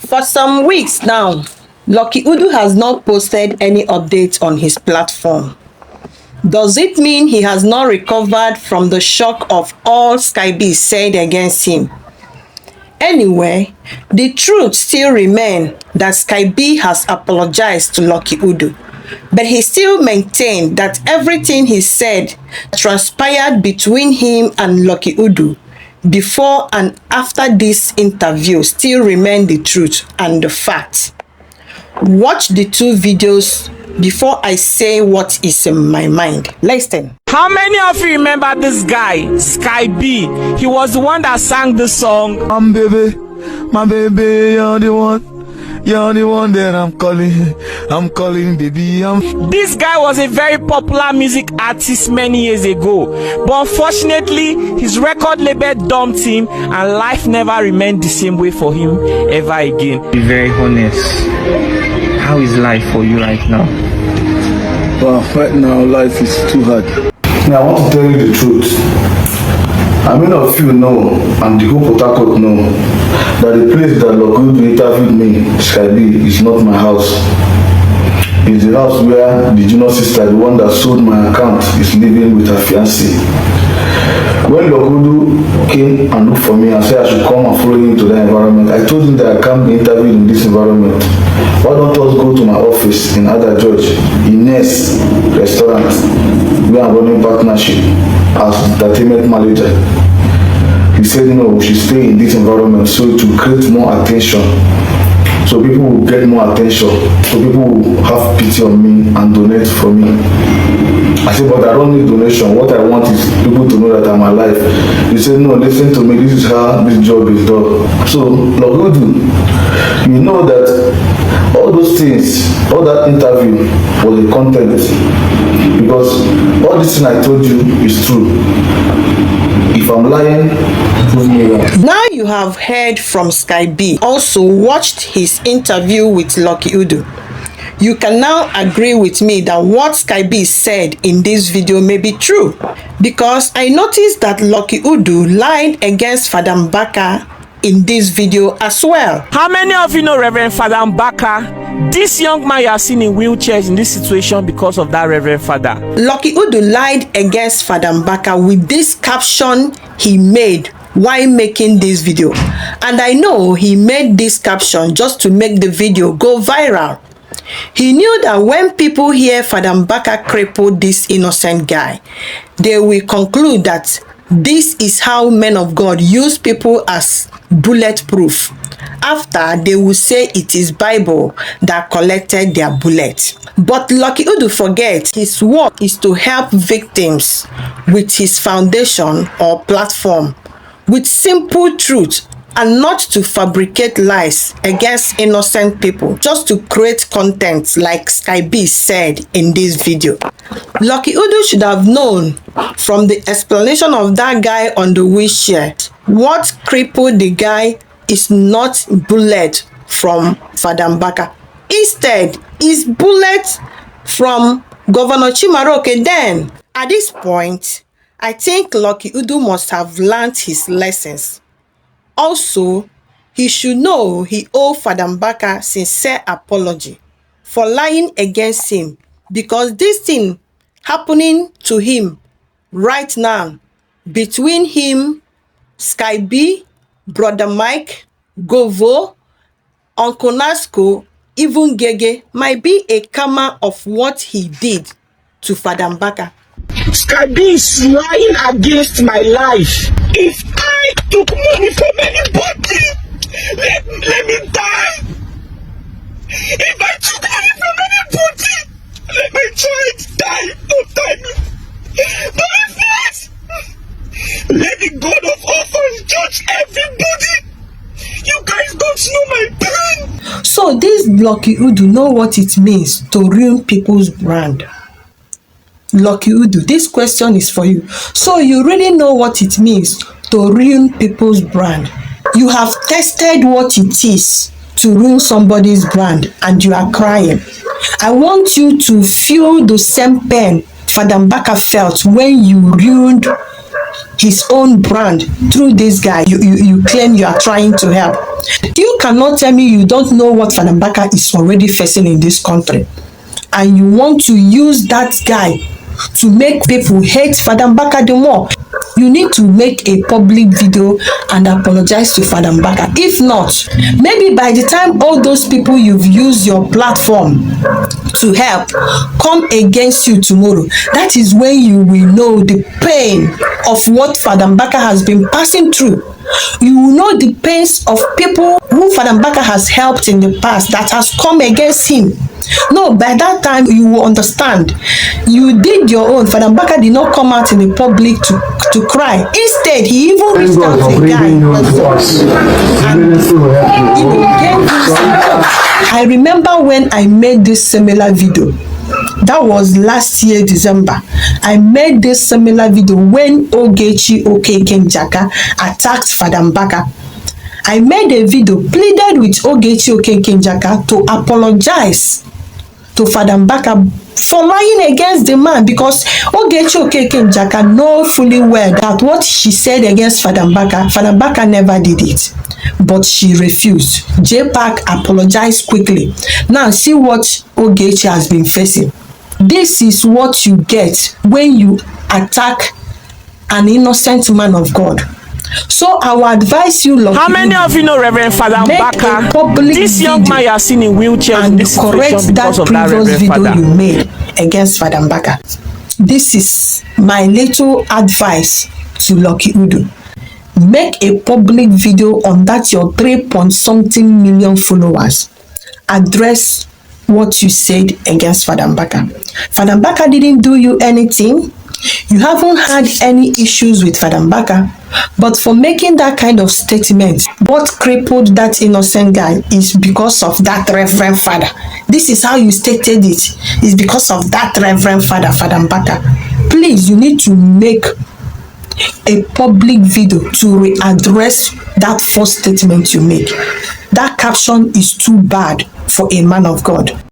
For some weeks now, Lucky Udu has not posted any updates on his platform. Does it mean he has not recovered from the shock of all SkyB said against him? Anyway, the truth still remains that SkyB has apologized to Lucky Udu, but he still maintained that everything he said transpired between him and Lucky Udu before and after this interview still remain the truth and the fact. Watch the two videos before I say what is in my mind. Listen. How many of you remember this guy, SkyB? He was the one that sang the song. Baby, my baby, you're the one. You're the one that I'm calling, baby. This guy was a very popular music artist many years ago, but unfortunately, his record label dumped him, and life never remained the same way for him ever again. Be very honest. How is life for you right now? Well, right now, life is too hard. I want to tell you the truth. I mean, of you know, and the whole Port Harcourt know, that the place that Lucky Udu interviewed me, SkyB, is not my house. It's the house where the junior sister, the one that sold my account, is living with her fiancé. When Lucky Udu came and looked for me and said I should come and follow him to that environment, I told him that I can't be interviewed in this environment. Why don't us go to my office in Ada George, Ines restaurant, where I'm running partnership as entertainment manager. He said no, we should stay in this environment so to create more attention, so people will get more attention, so people will have pity on me and donate for me. I said, but I don't need donation. What I want is people to know that I'm alive. He said, no, listen to me, this is how this job is done. So, Lucky Udu, you know that all those things, all that interview was the content, because all this thing I told you is true. If I'm lying, prove me wrong. Now you have heard from SkyB, also watched his interview with Lucky Udu. You can now agree with me that what SkyB said in this video may be true, because I noticed that Lucky Udu lied against Father Baka in this video as well. How many of you know Reverend Father Baka? This young man you are seeing in wheelchairs in this situation because of that Reverend Father. Lucky Udu lied against Father Baka with this caption he made while making this video. And I know he made this caption just to make the video go viral. He knew that when people hear Father Baka cripple this innocent guy, they will conclude that this is how men of God use people as bulletproof. After, they will say it is Bible that collected their bullets. But Lucky Udu forgets his work is to help victims with his foundation or platform with simple truth, and not to fabricate lies against innocent people just to create content like SkyB said in this video. Lucky Udu should have known from the explanation of that guy on the wheelchair what crippled the guy is not bullet from Father Baka. Instead, it's bullet from Governor Chimaroke. Then, at this point, I think Lucky Udu must have learned his lessons. Also, he should know he owes Father Baka sincere apology for lying against him, because this thing happening to him right now between him, SkyB, Brodamike, Ng.O, Uncle Nasco, even Gehgeh might be a karma of what he did to Father Baka. SkyB is lying against my life. If I took money from anybody, let me die. If I took money from anybody, let my child die. Don't tie me. But if not, let the God of orphans judge everybody. You guys don't know my pain. So this Lucky Udu know what it means to ruin people's brand. Lucky Udu, this question is for you. So you really know what it means to ruin people's brand. You have tested what it is to ruin somebody's brand and you are crying. I want you to feel the same pain Father Baka felt when you ruined his own brand through this guy you claim you are trying to help. You cannot tell me you don't know what Fr Mbaka is already facing in this country, and you want to use that guy to make people hate Fr Mbaka the more. You need to make a public video and apologize to Fr Mbaka. If not, maybe by the time all those people you've used your platform to help come against you tomorrow, that is when you will know the pain of what Fr Mbaka has been passing through. You will know the pains of people who Fr Mbaka has helped in the past that has come against him. No, by that time you will understand. You did your own. Fr Mbaka did not come out in the public to cry. Instead, he even reached out to the guy and gave him support. I remember when I made this similar video. That was last year, December. I made this similar video when Gehgeh attacked Father Baka. I made a video, pleaded with Gehgeh to apologize to Father Baka for lying against the man, because Gehgeh know fully well that what she said against Father Baka never did it. But she refused. JPAC apologized quickly. Now see what Gehgeh has been facing. This is what you get when you attack an innocent man of God. So I will advise you, Lucky, how many of you know Reverend Father Baka? This young man you are seeing in wheelchair in this situation because of that Reverend Father you made against Father Baka. This is my little advice to Lucky Udu. Make a public video on that your 3-point-something million followers. Address what you said against Father Baka. Father Baka didn't do you anything. You haven't had any issues with Father Baka, but for making that kind of statement, what crippled that innocent guy is because of that Reverend Father. This is how you stated it. It's because of that Reverend Father, Father Baka. Please, you need to make a public video to readdress that first statement you make. That caption is too bad for a man of God.